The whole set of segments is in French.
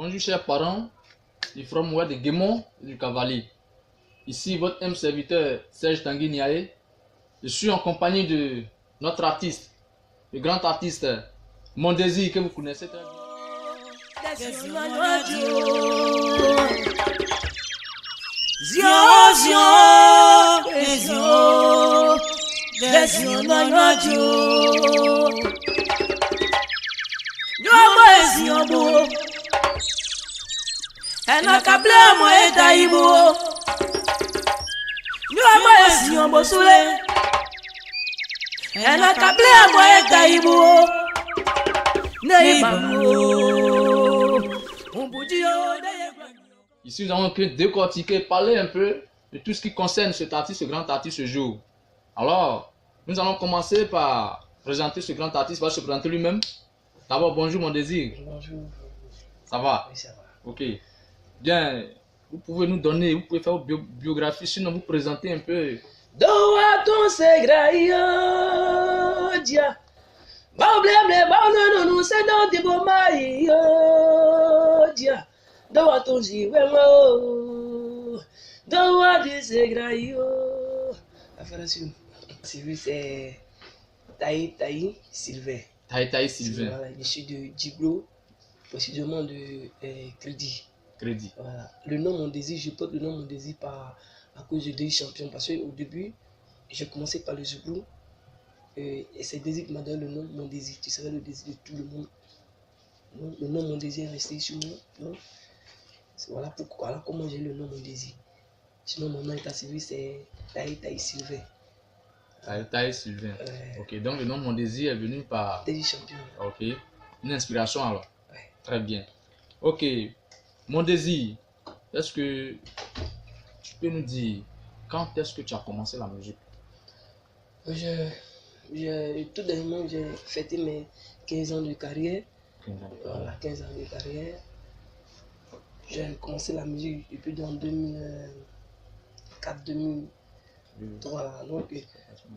Bonjour chers parents du Fromouet de Guémont et du Cavalier. Ici votre M serviteur Serge Tanguy Niaé. Je suis en compagnie de notre artiste, le grand artiste Mondésir que vous connaissez très bien. Ici, nous avons que décortiquer, parler un peu de tout ce qui concerne cet artiste, ce grand artiste ce jour. Alors, nous allons commencer par présenter ce grand artiste, il va se présenter lui-même. D'abord, bonjour Mondésir. Bonjour. Ça va? Oui, ça va. Ok. Bien, vous pouvez nous donner, vous pouvez faire vos biographies, sinon vous présenter un peu. Doa ton segraio dia. Problème ba no no se don de bo mai dia. Doa ton jiwemo. Doa de segraio. Affaire c'est Taï Sylvain. Taï Sylvain. Voilà, je suis de Djiblo, précisément de Crédit. Crédit. Voilà. Le nom Mondésir, je porte le nom Mondésir à cause de deux champions. Parce qu'au début, j'ai commencé par le Zouglou. Et c'est Désir qui m'a donné le nom Mondésir. Tu savais le désir de tout le monde. Donc, le nom Mondésir est resté sur moi. Donc, voilà pourquoi, voilà comment j'ai le nom Mondésir. Sinon, mon nom état civil, c'est Taï Sylvain. Taï Sylvain. Ok, donc le nom Mondésir est venu par. Désir champion. Ok, une inspiration alors. Ouais. Très bien. Ok, Mondésir, est-ce que tu peux nous dire quand est-ce que tu as commencé la musique? Tout dernièrement, j'ai fêté mes 15 ans de carrière. 15 ans. Voilà, 15 ans de carrière. J'ai commencé la musique depuis dans 2004-2003. Donc,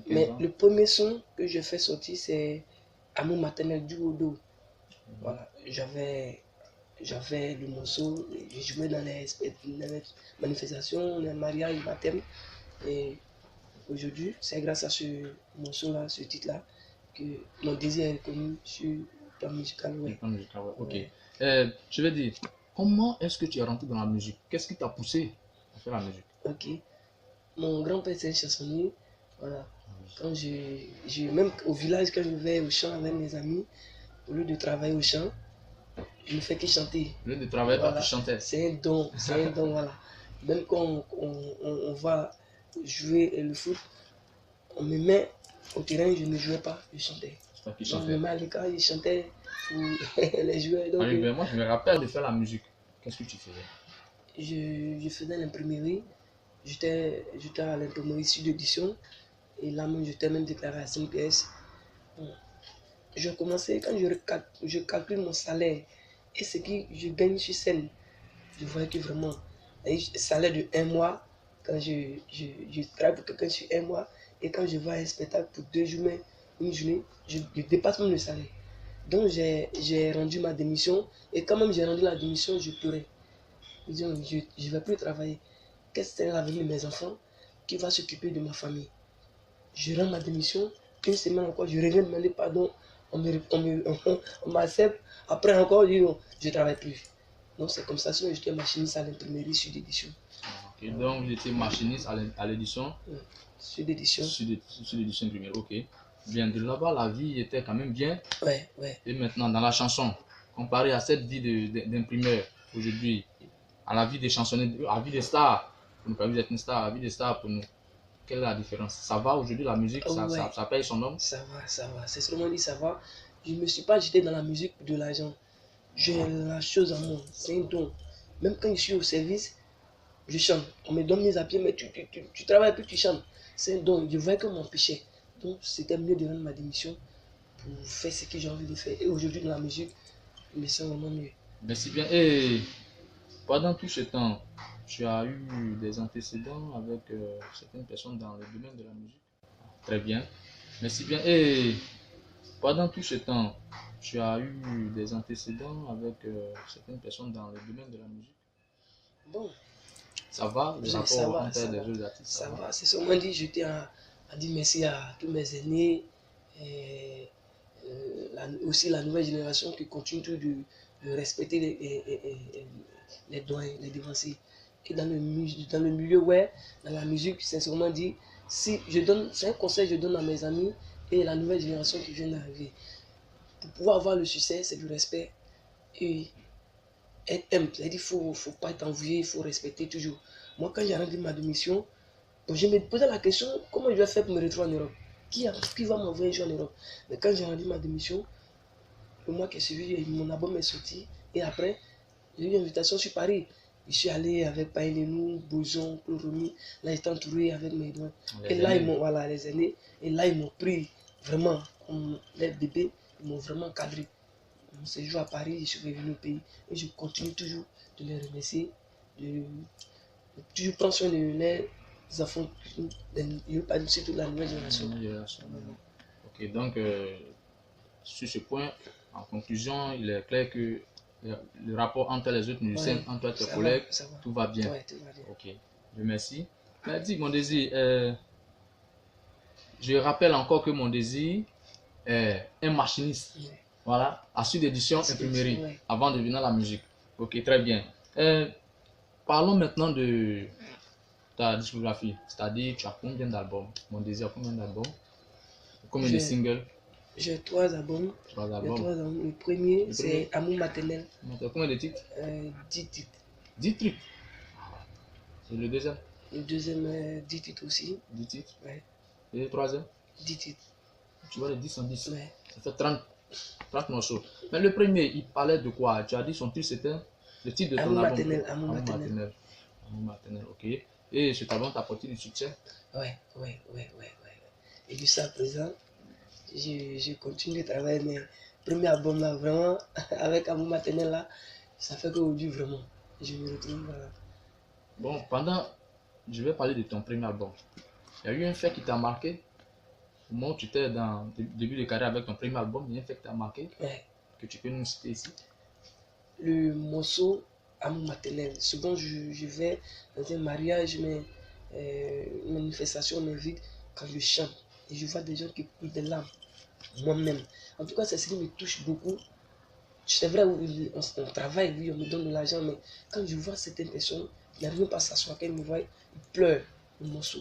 mais le premier son que j'ai fait sortir, c'est Amour maternel du Odo. Voilà, j'avais le morceau, je jouais dans les manifestations, les mariages, les baptêmes. Et aujourd'hui, c'est grâce à ce morceau-là, ce titre-là, que Mondésir est connu sur le plan musical. Ouais. Ok. Je vais dire, comment est-ce que tu es rentré dans la musique? Qu'est-ce qui t'a poussé à faire la musique? Ok. Mon grand-père c'est un chansonnier. Voilà. Quand même au village, quand je vais au champ avec mes amis, au lieu de travailler au champ, je ne fais que chanter. Au lieu de travailler, voilà. Tu chantais. C'est un don, voilà. Même quand on va jouer le foot, on me met au terrain, je ne jouais pas, je chantais. On me met à l'écart, je chantais pour les joueurs. Donc, moi, je me rappelle de faire la musique. Qu'est-ce que tu faisais? Je faisais l'imprimerie. J'étais à l'imprimerie sud d'édition. Et là, moi, j'étais même déclaré à 5 PS. Je commençais, quand je calcule mon salaire et ce que je gagne sur scène, je voyais que vraiment, un salaire de 1 mois, quand je travaille pour quelqu'un sur 1 mois, et quand je vois un spectacle pour 2 journées, une journée, je dépasse même le salaire. Donc j'ai rendu ma démission, et quand même j'ai rendu la démission, je pleurais. Je ne vais plus travailler. Qu'est-ce que c'est l'avenir de mes enfants? Qui va s'occuper de ma famille? Je rends ma démission, une semaine encore, je reviens demander pardon, on m'accepte, après encore, je dis non, je ne travaille plus. Donc c'est comme ça, sinon j'étais machiniste à l'imprimerie sud d'édition. Ok, donc j'étais machiniste à l'édition sud d'édition. Sud d'édition imprimerie, ok. Bien, de là-bas, la vie était quand même bien. Ouais. Et maintenant, dans la chanson, comparé à cette vie d'imprimeur aujourd'hui, à la vie des chansonniers, à la vie des stars, pour nous, vous êtes une star, à la vie des stars pour nous, quelle est la différence? Ça va aujourd'hui, la musique, ça paye son nom? Ça va. C'est seulement dit ça va. Je ne me suis pas jeté dans la musique pour de l'argent. J'ai la chose en moi, c'est un don. Même quand je suis au service, je chante. On me donne mes appuis, mais tu travailles plus, tu chantes. C'est un don. Je voyais que m'empêchait. Donc c'était mieux de rendre ma démission pour faire ce que j'ai envie de faire. Et aujourd'hui, dans la musique, je me sens vraiment mieux. Merci bien. Et pendant tout ce temps, tu as eu des antécédents avec certaines personnes dans le domaine de la musique? Très bien. Merci bien. Et pendant tout ce temps, tu as eu des antécédents avec certaines personnes dans le domaine de la musique? Bon, Ça va, le ça rapport va, entre ça les va. autres artistes, Ça va, c'est seulement dit, je tiens à dire merci à tous mes aînés, et aussi la nouvelle génération qui continue de respecter les doyens, les devanciers. Et dans le milieu, ouais, dans la musique, sincèrement dit, si je donne, c'est un conseil que je donne à mes amis et la nouvelle génération qui vient d'arriver. Pour pouvoir avoir le succès, c'est du respect et être humble. C'est-à-dire qu'il ne faut pas être envié, il faut respecter toujours. Moi, quand j'ai rendu ma démission, donc je me posais la question, comment je vais faire pour me retrouver en Europe? Qui va m'envoyer jouer en Europe? Mais quand j'ai rendu ma démission, le mois qui est suivi, mon album est sorti. Et après, j'ai eu une invitation sur Paris. Je suis allé avec Païlenou, Boson, Claude Romy. Là, j'étais entouré avec mes doigts. Et là, ils m'ont, voilà, les aînés. Et là, ils m'ont pris vraiment comme les bébés. Ils m'ont vraiment cadré. Mon séjour à Paris, je suis revenu au pays. Et je continue toujours de les remercier. De toujours prendre soin de les enfants. Je veux pas dire surtout la nouvelle génération. Ok, donc sur ce point, en conclusion, il est clair que le rapport entre les autres musiciens, Ouais, entre tes ça collègues, va. tout va bien. Ouais, tout va bien. Ok, je remercie. Mais dis, mon désir, je rappelle encore que mon désir est un machiniste. Ouais. Voilà, à suite d'édition imprimerie, Ouais. avant de venir à la musique. Ok, très bien. Parlons maintenant de ta discographie. C'est-à-dire, tu as combien d'albums? Mon désir, combien d'albums? Combien de singles? J'ai 3 albums. 3 albums. Le premier, c'est Amour maternel. Combien de titres? 10 titres. 10 titres. Et le deuxième? Le deuxième, 10 titres aussi. 10 titres. Ouais. Et le troisième? 10 titres. Tu vois, les 10 en 10. Ouais. Ça fait 30 morceaux. Mais le premier, il parlait de quoi? Tu as dit son titre, c'était le titre de ton album. Amour maternel. Amour maternel, ok. Et cet album t'a apporté du succès? Ouais. Et jusqu'à présent, je continue de travailler, mais le premier album là, vraiment, avec Amour maternel là, ça fait qu'aujourd'hui, vraiment, je me retrouve. Bon, je vais parler de ton premier album. Il y a eu un fait qui t'a marqué? Au moment où tu étais dans le début de carrière avec ton premier album, il y a un fait qui t'a marqué? Ouais. Que tu peux nous citer ici? Le morceau Amour maternel. Souvent, je vais dans un mariage, mais une manifestation m'invite quand je chante. Et je vois des gens qui coulent des larmes. Moi-même. En tout cas, c'est ce qui me touche beaucoup. C'est vrai, on travaille, oui, on me donne de l'argent, mais quand je vois certaines personnes qui n'arrivent pas à s'asseoir, quand ils me voient, ils pleurent le morceau.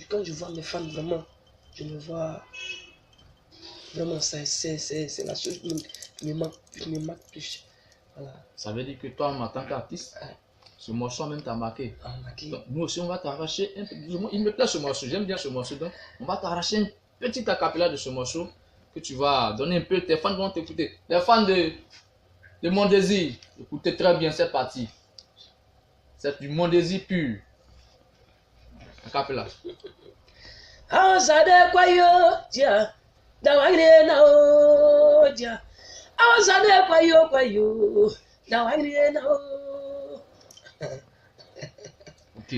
Quand je vois mes fans, vraiment, je me vois. Vraiment, c'est la chose qui me marque plus. Voilà. Ça veut dire que toi, en tant qu'artiste, ce morceau même t'a marqué. Donc, nous aussi, on va t'arracher un peu. Il me plaît ce morceau, j'aime bien ce morceau. Donc, on va t'arracher un petit acapella de ce morceau que tu vas donner un peu. Tes fans vont t'écouter. Les fans de Mon Désir, écoutez très bien cette partie. C'est du Mon Désir pur. Acapella. Ah, ça de quoi yo, dia. Dawagre na o, dia. Ah, ça de quoi yo. Dawagre na o. Ok.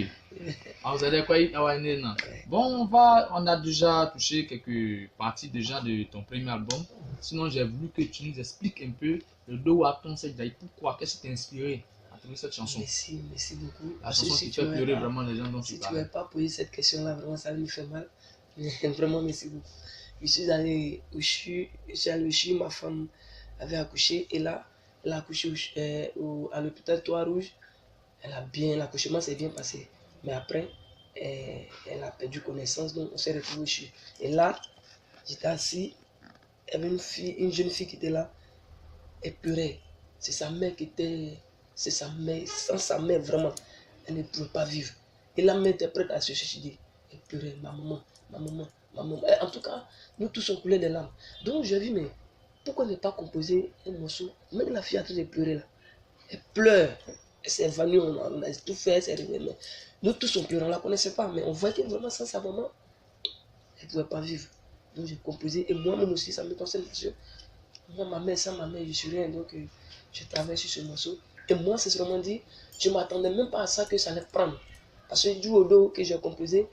Bon, on a déjà touché quelques parties déjà de ton premier album. Sinon, j'ai voulu que tu nous expliques un peu le dos à ton Seydjaï. Pourquoi? Qu'est-ce qui t'a inspiré à trouver cette chanson? Merci beaucoup. La chanson qui fait pleurer vraiment les gens dont tu parles. Si tu n'avais pas posé cette question-là, vraiment, ça me fait mal. Vraiment, merci beaucoup. Je suis allé au CHU, ma femme avait accouché et là, elle a accouché à l'hôpital Trois-Rouges. L'accouchement s'est bien passé. Mais après, elle a perdu connaissance, donc on s'est retrouvés au CHU. Et là, j'étais assis, il y avait une jeune fille qui était là, elle pleurait. C'est sa mère qui était. C'est sa mère, sans sa mère, vraiment, elle ne pouvait pas vivre. Et la mère était prête à se suicider. Elle pleurait, ma maman. En tout cas, nous tous on coulait des larmes. Donc j'ai vu, mais pourquoi ne pas composer un morceau? Même la fille est en train de pleurer là. Elle pleure. Elle s'est évanouie, on a tout fait, c'est arrivé. Mais nous tous on pleurait, on ne la connaissait pas, mais on voyait que vraiment sans sa maman, elle ne pouvait pas vivre. Donc j'ai composé, et moi-même aussi, ça me concerne parce que moi, ma mère, sans ma mère, je suis rien. Donc je travaille sur ce morceau. Et moi, c'est vraiment dit, je ne m'attendais même pas à ça que ça allait prendre. Parce que du Odo que j'ai composé,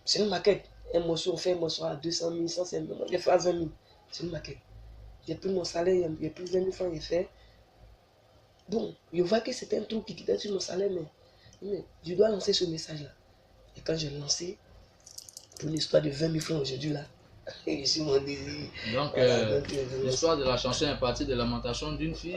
c'est une maquette. Un morceau, on fait un morceau à 200 000, 150 000, des fois à 20 000. C'est une maquette. J'ai pris mon salaire, j'ai pris 20 000 francs, j'ai fait. Bon, je vois que c'était un truc qui quittait sur mon salaire, mais je dois lancer ce message-là. Et quand j'ai lancé, pour une histoire de 20 000 francs aujourd'hui, là, je suis mon désir. Donc, Voilà, l'histoire de la chanson est partie de lamentation d'une fille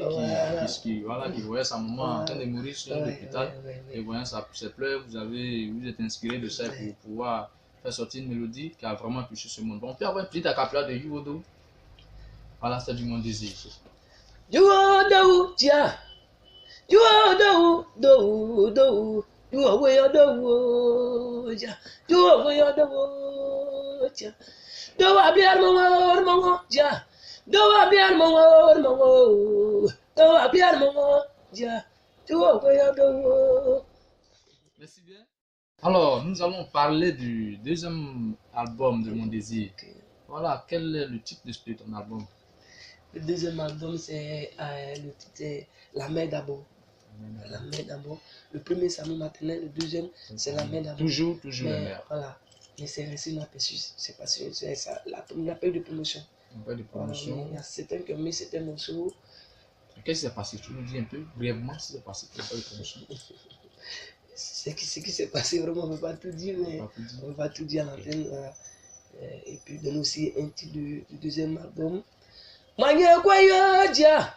qui voyait sa maman en train de mourir sur un hôpital. Et voyant ses pleurs, vous êtes inspiré de ça pour pouvoir faire sortir une mélodie qui a vraiment touché ce monde. Bon, on peut avoir un petit acapella de Youodo. Voilà, c'est du Mon Désir. Youodo, tiens. Youodo, do, do. Youodo, tiens. Youodo, tiens. Do abiar mongo, tiens. Do abiar mongo. Do abiar mongo, tiens. Youodo. Merci bien. Alors, nous allons parler du deuxième album de Mon Désir. Voilà, quel est le titre de ton album? Le deuxième album, c'est le titre, c'est La Mer d'abord. La Mer d'abord. Le premier, c'est Amour maternel. Le deuxième, c'est La Mer d'abord. Toujours la mer. Voilà. Mais c'est resté inaperçu. C'est parce que c'est ça, l'appel de promotion. L'appel de promotion. Voilà, il y a certains qui ont mis certains morceaux. Qu'est-ce qui s'est passé? Tu nous dis un peu brièvement ce qui s'est passé pour l'appel de promotion. Ce qui s'est passé, vraiment, on ne peut pas tout dire, mais on ne peut pas tout dire à l'antenne. Voilà. Et puis, donne aussi un titre du deuxième album. Manye kwayo dia.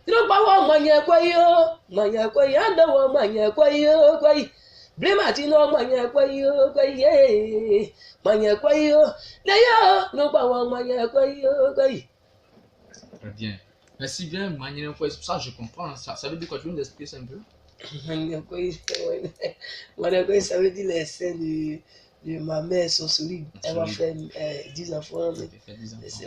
Tropa manye kwayo dawo manye kwayo kwai. Blematino manye kwayo kwai. Manye kwayo dayo tropa manye kwayo kwai. Très bien. Merci bien, manye kwayo. Ça je comprends. Ça veut dire quoi? Tu veux nous expliquer ça un peu? Manye kwayo, ça veut dire les scènes de ma mère sorcerie. Elle va faire 10 enfants.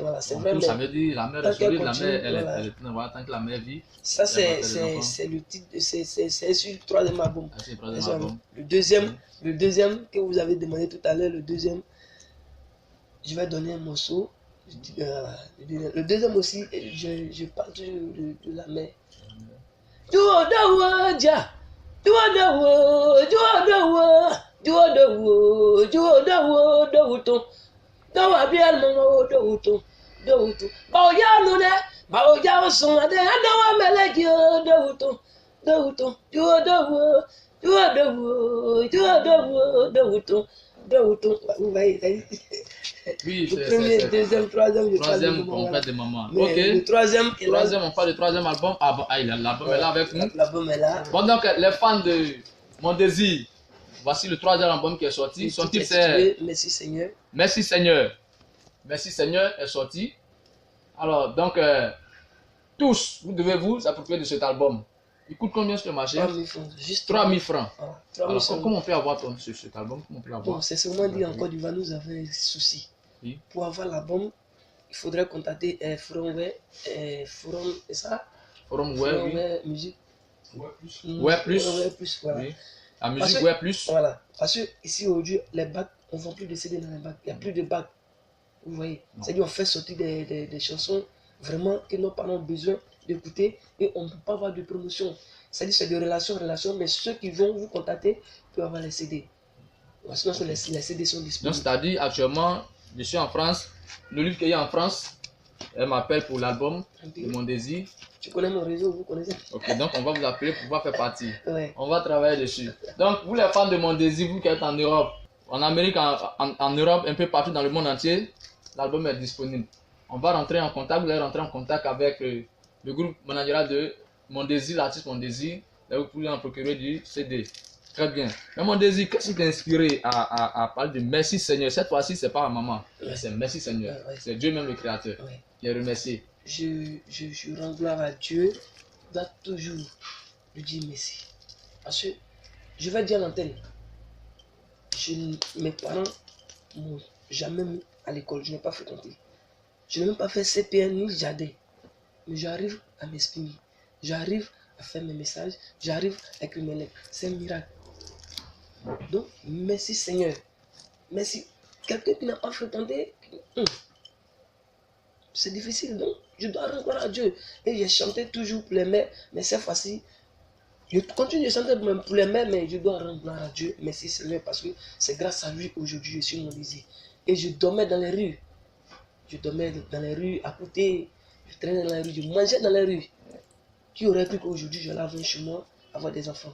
Voilà, c'est vrai. Ça veut dire la mère est solide, la mère elle est voilà, tant que la mère vit. Ça c'est le titre, c'est sur le troisième album. Ah, c'est le troisième album. Le deuxième que vous avez demandé tout à l'heure, le deuxième, je vais donner un morceau. Le deuxième aussi, je parle de la mère. Oui, le premier, deuxième, troisième, on parle de maman. Ok. Le troisième, on parle du troisième album. Ah bon, l'album est là avec nous. L'album est là. Bon, donc les fans de Mon Désir, voici le troisième album qui est sorti. Son titre c'est Merci Seigneur. Merci Seigneur. Merci Seigneur est sorti. Alors, donc, tous, vous devez vous approprier de cet album. Il coûte combien sur le marché? 3 000 francs. Juste 3 000 francs. Ah, Alors, comment on peut avoir cet album? Bon, c'est sûrement dit en Côte d'Ivoire, nous avons un souci. Oui. Pour avoir l'album, il faudrait contacter Forum Web, Forum, et ça? Forum Web, oui. Musique. Web Plus. Voilà. Oui. La musique Web Plus. Voilà. Parce que ici aujourd'hui, les bacs, on ne vend plus de CD dans les bacs. Il n'y a plus de bacs. Vous voyez? C'est-à-dire on fait sortir des chansons vraiment que nos parents ont besoin d'écouter et on ne peut pas avoir de promotion. C'est-à-dire c'est de relation, mais ceux qui vont vous contacter peuvent avoir les CD. Sinon, les CD sont disponibles. Donc, c'est-à-dire actuellement, je suis en France. Le livre qu'il y a en France, elle m'appelle pour l'album de Mon Désir. Tu connais mon réseau, vous connaissez? Ok, donc on va vous appeler pour pouvoir faire partie. Ouais. On va travailler dessus. Donc, vous les fans de Mon Désir, vous qui êtes en Europe, en Amérique, en Europe, un peu partout dans le monde entier, l'album est disponible. On va rentrer en contact, vous allez rentrer en contact avec le groupe managérial de Mon Désir, l'artiste Mon Désir. Là, vous pouvez en procurer du CD. Très bien. Mais Mon Désir, qu'est-ce qui t'a inspiré à parler de Merci Seigneur? Cette fois-ci, c'est pas ma maman, mais c'est Merci Seigneur. C'est Dieu même le Créateur qui est remercié. Je rends gloire à Dieu, je dois toujours lui dire merci. Parce que je vais dire à l'antenne, mes parents m'ont jamais mis à l'école, je n'ai pas fréquenté. Je n'ai même pas fait CPN ni jardin. Mais j'arrive à m'exprimer. J'arrive à faire mes messages. J'arrive à écrire mes lettres. C'est un miracle. Donc, merci Seigneur. Merci. Quelqu'un qui n'a pas fréquenté, c'est difficile. Donc, je dois rendre gloire à Dieu. Et j'ai chanté toujours pour les mères. Mais cette fois-ci, je continue de chanter pour les mères, mais je dois rendre gloire à Dieu. Merci Seigneur, parce que c'est grâce à lui aujourd'hui je suis Mon Désir. Et je dormais dans les rues. Je dormais dans les rues à côté. Je je traînais dans la rue, je mangeais dans la rue. Qui aurait cru qu'aujourd'hui je l'avais chez moi, avoir des enfants?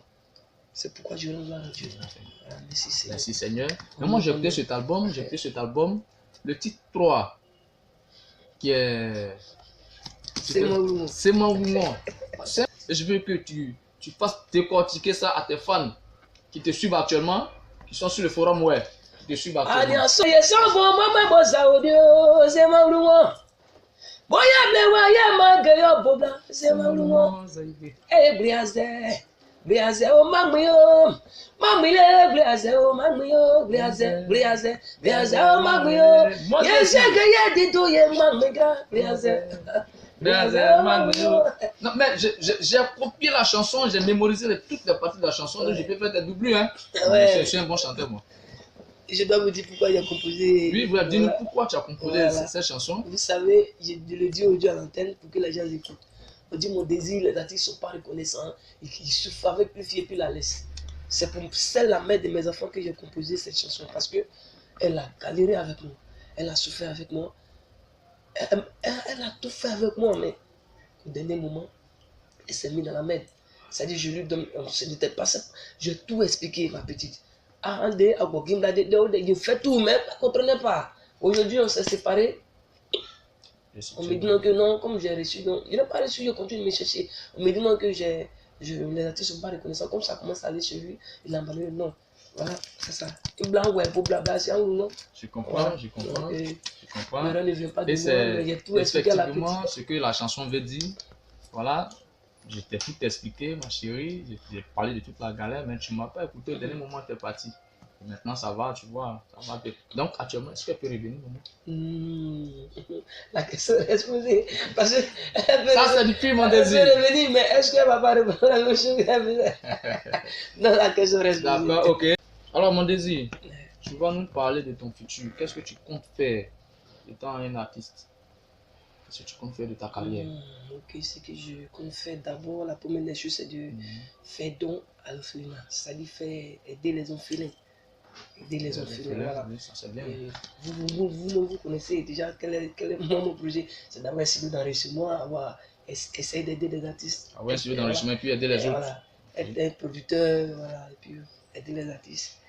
C'est pourquoi je rends gloire à Dieu. Voilà, merci Seigneur. Merci Seigneur. Mais moi j'ai écouté cet album, le titre 3, qui est... C'est moi ou moi. C'est moi ou moi. Je veux que tu fasses décortiquer ça à tes fans qui te suivent actuellement, qui sont sur le forum web, qui te suivent actuellement. Alliance, c'est bon, moi, bossa audio, c'est moi ou moi. Boya blewa ya magayo bobla, c'est moi ou moi. Eh, Briaze, oh mamio, mamile, Briaze, oh mamio, Briaze, oh mamio. Yes, ya dito ye mamiga, Briaze. Non, mais j'ai copié la chanson, j'ai mémorisé toutes les parties de la chanson, donc je peux faire des doublures. Hein. Ouais. Je suis un bon chanteur, moi. Je dois vous dire pourquoi j'ai composé. Oui, voilà, dis-nous pourquoi tu as composé cette chanson. Vous savez, je le dis aujourd'hui à l'antenne pour que les gens écoutent. On dit mon désir, les artistes ne sont pas reconnaissants, ils souffrent avec plus fier puis la laisse. C'est pour celle la mère de mes enfants que j'ai composé cette chanson parce qu'elle a galéré avec moi, elle a souffert avec moi, elle a tout fait avec moi, mais au dernier moment, elle s'est mise dans la merde. C'est-à-dire, je lui donne, ce n'était pas ça. J'ai tout expliqué, ma petite. Je fais tout, mais elle ne comprenait pas. Aujourd'hui, on s'est séparés. On me dit non que non, comme j'ai reçu, donc, je n'ai pas reçu, je continue de me chercher. On me dit non que les artistes ne sont pas reconnaissants. Comme ça commence à aller chez lui, il a abandonné. Non, voilà, c'est ça. Un blanc, ouais, beau blabla, c'est un ou non. Je comprends, je comprends. Je comprends. Ne vient pas de Et c'est effectivement ce que la chanson veut dire. Voilà, je t'ai tout expliqué, ma chérie. J'ai parlé de toute la galère, mais tu ne m'as pas écouté. Au dernier moment, tu es parti. Maintenant, ça va, tu vois, ça va bien. Donc, actuellement, est-ce qu'elle peut revenir, maman? La question est posée. Parce que ça, c'est du film, mon désir. Elle peut revenir, mais est-ce qu'elle va pas répondre à la même chose qu'elle faisait? Non, la question reste posée. D'accord, ok. Alors, mon désir, tu vas nous parler de ton futur. Qu'est-ce que tu comptes faire étant un artiste? Qu'est-ce que tu comptes faire de ta carrière? Ok, ce que je compte faire d'abord, la première des choses, c'est de faire don à l'orphelinat. C'est-à-dire faire aider les orphelins. Aider les orphelins, voilà. Ça, c'est bien. Vous connaissez déjà quel est mon projet. C'est d'avoir un studio d'enregistrement, essayer d'aider les artistes. Avoir un studio d'enregistrement et puis aider les autres. Voilà, être un producteur, voilà, et puis aider les artistes.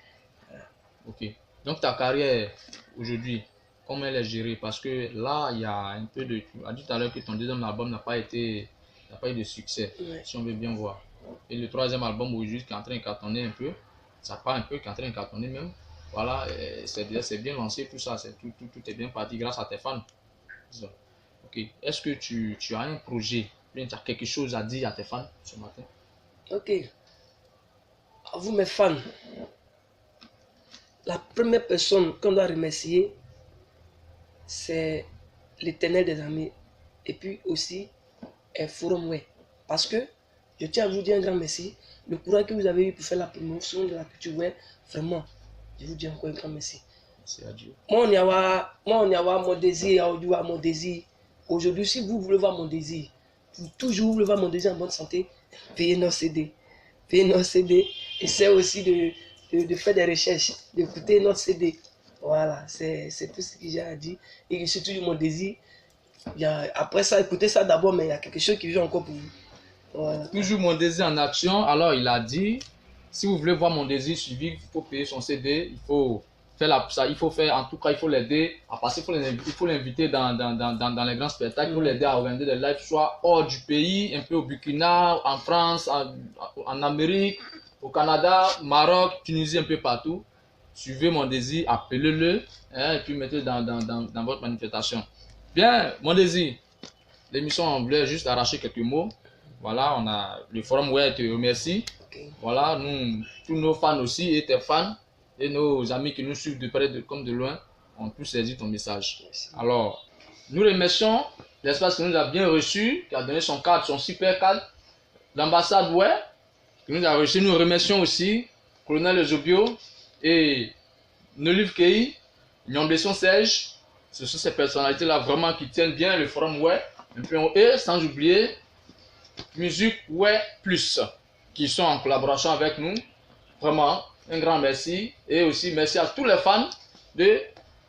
Voilà. Ok. Donc ta carrière aujourd'hui, comment elle est gérée? Parce que là, il y a un peu de... Tu as dit tout à l'heure que ton deuxième album n'a pas eu de succès, si on veut bien voir. Et le troisième album aujourd'hui qui est en train de cartonner un peu, ça part un peu, qui est en train de cartonner même. Voilà, c'est bien lancé tout ça, tout est bien parti grâce à tes fans. Ok. Est-ce que tu as un projet, bien tu as quelque chose à dire à tes fans ce matin? Ok. À vous mes fans, la première personne qu'on doit remercier, c'est l'Éternel des armées et puis aussi Forum Web. Parce que je tiens à vous dire un grand merci. Le courage que vous avez eu pour faire la promotion de la culture web, vraiment, je vous dis encore un grand merci. Merci à Dieu. Moi, on y a mon désir, mon désir. Aujourd'hui, si vous voulez voir mon désir, pour toujours vous voulez voir mon désir en bonne santé, payez nos CD. Payez nos CD. Essayez aussi de faire des recherches, d'écouter notre CD. Voilà, c'est tout ce que j'ai à dire. Et c'est toujours mon désir. Après ça, écoutez ça d'abord, mais il y a quelque chose qui vient encore pour vous. Voilà. Toujours mon désir en action. Alors, il a dit, si vous voulez voir mon désir suivi, il faut payer son CD, il faut faire ça, il faut faire, en tout cas, il faut l'aider à passer, il faut l'inviter dans les grands spectacles, il faut l'aider à organiser des lives, soit hors du pays, un peu au Burkina, en France, en Amérique, au Canada, Maroc, Tunisie, un peu partout. Suivez mon désir, appelez-le, et puis mettez-le dans votre manifestation. Bien, mon désir, l'émission, on voulait juste arracher quelques mots. Voilà, on a le forum web te remercie. Voilà, nous, tous nos fans aussi et tes fans et nos amis qui nous suivent de près comme de loin ont tous saisi ton message. Merci. Alors, nous remercions l'espace qui nous a bien reçu, qui a donné son cadre, son super cadre, l'ambassade web qui nous a reçu. Nous remercions aussi Colonel Ezobio et Nolive Kei, Nyambesson Serge. Ce sont ces personnalités-là vraiment qui tiennent bien le forum web. Et sans oublier Musique Web Plus, qui sont en collaboration avec nous. Vraiment, un grand merci. Et aussi merci à tous les fans de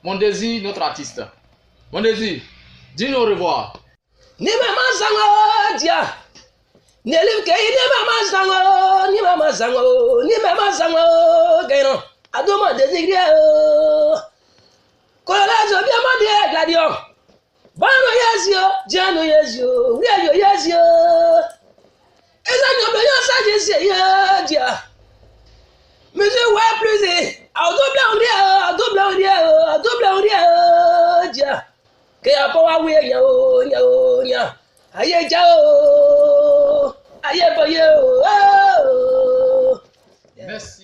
Mon Désir, notre artiste. Mon Désir, dis-nous au revoir. Ni mama zango dia. Nelim kei ni mama zango, ni mama zango, ni mama zango kaino. Adoma desigre o. Kola zo bia mo de gladio. Bano yezio, jano yezio, weyo yezio. Eza nyobe yo sa jesi ya dia. Monsieur ouais plus à double on dia. Que a pas wa ya. Aye jao. Aye boyo. Merci.